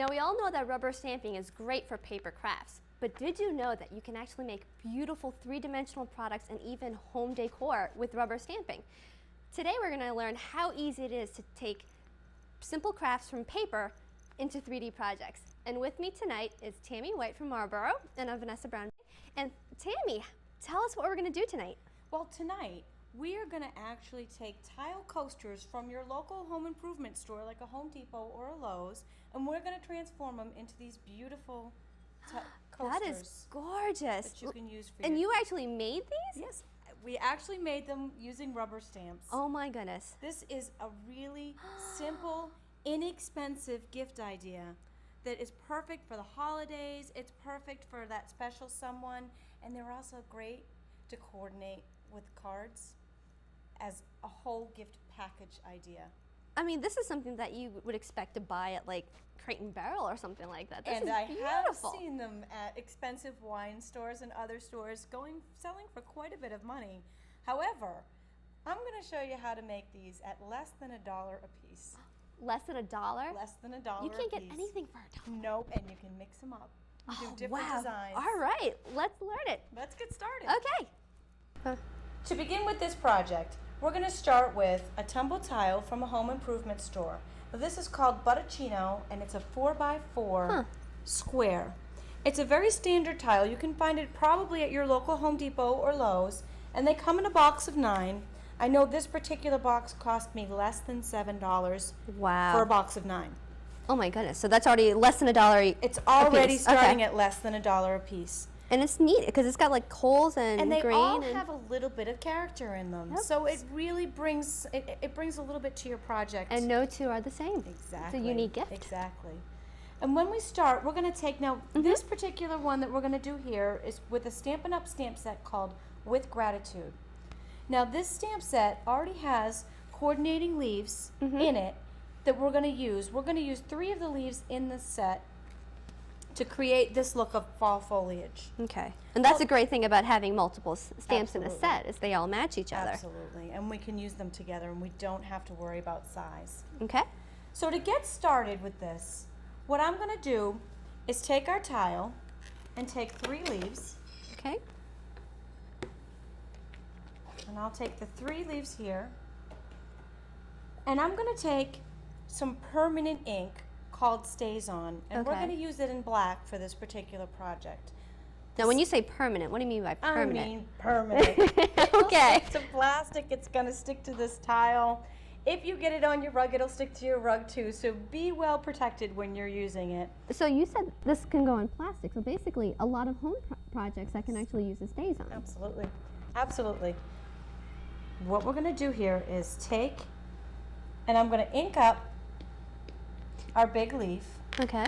Now we all know that rubber stamping is great for paper crafts, but did you know that you can actually make beautiful three-dimensional products and even home decor with rubber stamping? Today we're going to learn how easy it is to take simple crafts from paper into 3D projects. And with me tonight is Tami White from Marlboro, and I'm Vanessa Brown. And Tami, tell us what we're going to do tonight. Well, tonight we are going to actually take tile coasters from your local home improvement store like a Home Depot or a Lowe's, and we're going to transform them into these beautiful coasters. That is gorgeous. That you can use for And you actually made these? Yes, we actually made them using rubber stamps. Oh my goodness. This is a really simple, inexpensive gift idea that is perfect for the holidays. It's perfect for that special someone, and they're also great to coordinate with cards as a whole gift package idea. I mean, this is something that you would expect to buy at like Crate and Barrel or something like that. This And is I beautiful. have seen them at expensive wine stores and other stores selling for quite a bit of money. However, I'm going to show you how to make these at less than $1 a piece. Less than $1? Less than $1 You can't a get piece. anything for $1. Nope, and you can mix them up. Do different wow. designs. All right, let's learn it. Let's get started. Okay. To begin with this project, we're going to start with a tumble tile from a home improvement store. Now, this is called Butticino, and it's a 4x4 square. It's a very standard tile. You can find it probably at your local Home Depot or Lowe's, and they come in a box of 9. I know this particular box cost me less than $7 Wow. for a box of 9. Oh my goodness, so that's already less than $1. It's already piece. starting Okay. at less than $1 a piece. And it's neat because it's got like holes and they green. all have a little bit of character in them. Yep. So it really brings, it brings a little bit to your project. And no two are the same. Exactly. It's a unique gift. Exactly. And when we start, we're going to take, now this particular one that we're going to do here is with a Stampin' Up! Stamp set called With Gratitude. Now this stamp set already has coordinating leaves in it that we're going to use. We're going to use 3 of the leaves in this set to create this look of fall foliage. Okay. And that's a great thing about having multiple stamps in a Absolutely. set is they all match each other. Absolutely. And we can use them together, and we don't have to worry about size. Okay. So to get started with this, what I'm going to do is take our tile and take 3 leaves, Okay. and I'll take the 3 leaves here, and I'm going to take some permanent ink called Stays On, and we're Okay. going to use it in black for this particular project. Now when you say permanent, what do you mean by permanent? I mean permanent. Okay. It's a plastic. It's going to stick to this tile. If you get it on your rug, it'll stick to your rug too. So be well protected when you're using it. So you said this can go on plastic. So basically a lot of home projects I can actually use the Stays On. Absolutely. Absolutely. What we're going to do here is take, and I'm going to ink up our big leaf, Okay.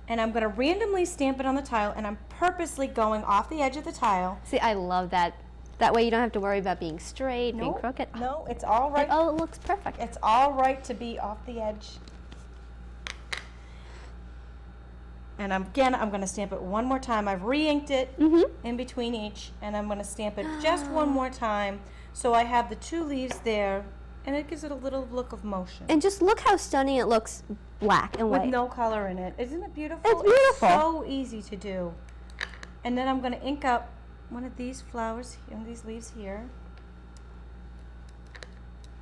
and I'm going to randomly stamp it on the tile, and I'm purposely going off the edge of the tile. See, I love that. That way you don't have to worry about being straight, being crooked. No, it's all right. Oh, it looks perfect. It's all right to be off the edge. And I'm going to stamp it one more time. I've re-inked it in between each, and I'm going to stamp it just one more time so I have the 2 leaves there, and it gives it a little look of motion. And just look how stunning it looks black and With white. no color in it. Isn't it beautiful? It's beautiful. It's so easy to do. And then I'm going to ink up one of these flowers and these leaves here,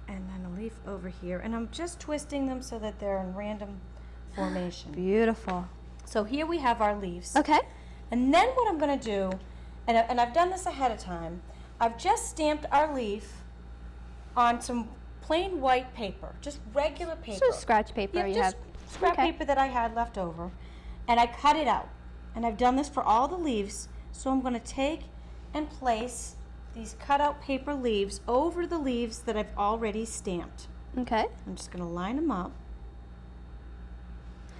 and then a leaf over here, and I'm just twisting them so that they're in random formation. Beautiful. So here we have our leaves. Okay. And then what I'm going to do, and I've done this ahead of time, I've just stamped our leaf on some plain white paper, just regular paper. So scratch paper you just have. scrap Okay. paper that I had left over, and I cut it out. And I've done this for all the leaves, so I'm going to take and place these cut out paper leaves over the leaves that I've already stamped. Okay. I'm just going to line them up.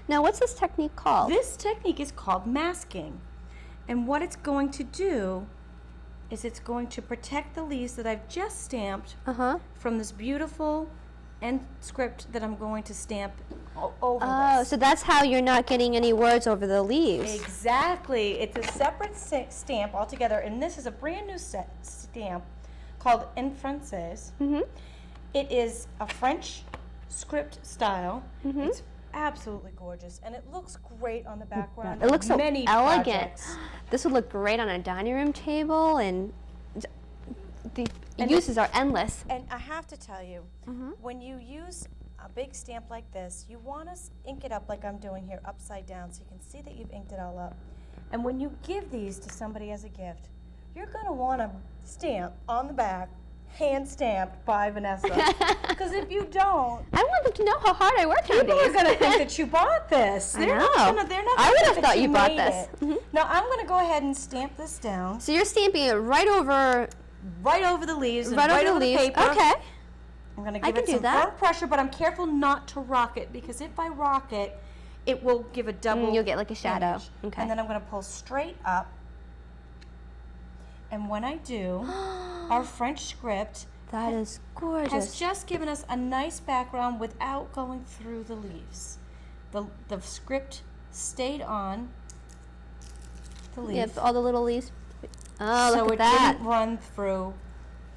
Now what's this technique called? This technique is called masking, and what it's going to do is it's going to protect the leaves that I've just stamped from this beautiful end script that I'm going to stamp over Oh, this. so that's how you're not getting any words over the leaves. Exactly. It's a separate stamp altogether, and this is a brand new stamp called En Français. It is a French script style. It's absolutely gorgeous, and it looks great on the background. It looks so many elegant. projects. This would look great on a dining room table, and the uses are endless. And I have to tell you, when you use a big stamp like this, you want to ink it up like I'm doing here, upside down, so you can see that you've inked it all up. And when you give these to somebody as a gift, you're going to want a stamp on the back, hand stamped by Vanessa. Because if you don't, I want them to know how hard I worked on people these. are going to think that you bought this. I They're know. not gonna, they're not I gonna would have think thought that you bought made this. it. Now I'm going to go ahead and stamp this down. So you're stamping it right over The leaves and right over the leaves. paper. Okay. I'm going to I give can it do some that. firm pressure, but I'm careful not to rock it, because if I rock it, it will give a double You'll get like a shadow. image. Okay. And then I'm going to pull straight up. And when I do, our French script That is gorgeous. has just given us a nice background without going through the leaves. The script stayed on the leaf. Yep, all the little leaves. Oh, so look it at that. didn't run through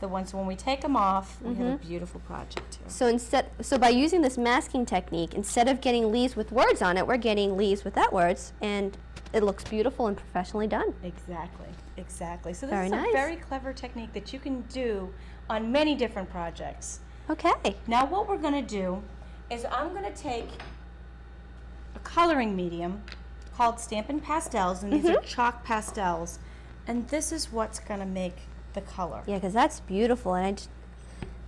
the ones. So when we take them off, we have a beautiful project here. So by using this masking technique, instead of getting leaves with words on it, we're getting leaves without words, and it looks beautiful and professionally done. Exactly. So this Very is nice. a very clever technique that you can do on many different projects. Okay. Now what we're going to do is I'm going to take a coloring medium called Stampin' Pastels, and these are chalk pastels, and this is what's going to make the color. Yeah, because that's beautiful, and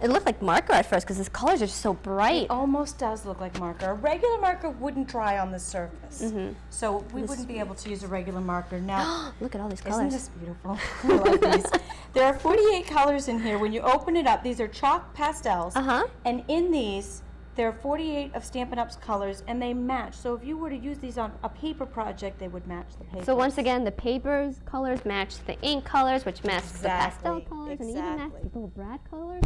it looked like marker at first because the colors are so bright. It almost does look like marker. A regular marker wouldn't dry on the surface, so we wouldn't be able to use a regular marker. Now, Look at all these isn't colors. this beautiful? I love these. There are 48 colors in here. When you open it up, these are chalk pastels, and in these, there are 48 of Stampin' Up's colors, and they match. So if you were to use these on a paper project, they would match the paper. So once again, the paper's colors match the ink colors, which masks the pastel colors, and even match the little brad colors.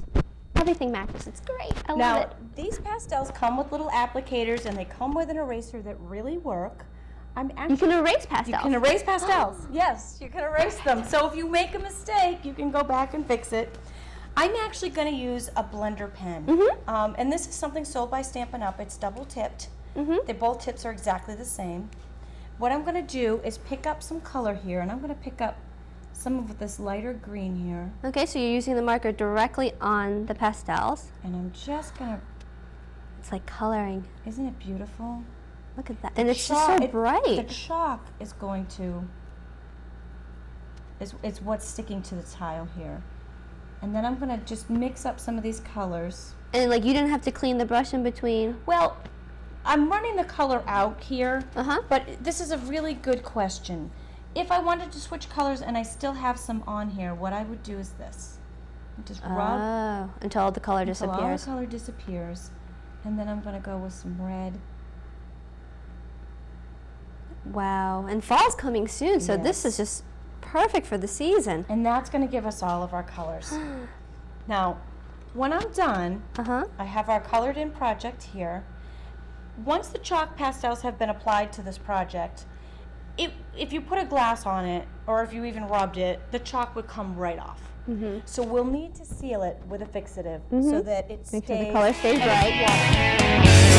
Everything matches. It's great. I love it. Now, these pastels come with little applicators, and they come with an eraser that really work. You can erase pastels. You can erase pastels. Yes, you can erase them. So if you make a mistake, you can go back and fix it. I'm actually going to use a blender pen. And this is something sold by Stampin' Up. It's double tipped. Both tips are exactly the same. What I'm going to do is pick up some color here, and I'm going to pick up some of this lighter green here. Okay, so you're using the marker directly on the pastels. And I'm just going to... It's like coloring. Isn't it beautiful? Look at that. And it's just so bright. The chalk is going to... It's what's sticking to the tile here. And then I'm going to just mix up some of these colors. And like you didn't have to clean the brush in between? Well, I'm running the color out here, Uh-huh. but this is a really good question. If I wanted to switch colors and I still have some on here, what I would do is this. Just rub Oh, until the color until all the disappears. color disappears. And then I'm going to go with some red. Wow. And fall's coming soon, so this Yes. is just perfect for the season. And that's going to give us all of our colors. Now, when I'm done, I have our colored in project here. Once the chalk pastels have been applied to this project, if you put a glass on it, or if you even rubbed it, the chalk would come right off. So we'll need to seal it with a fixative so that it Make stays. sure the color stays and it's bright. waterproof.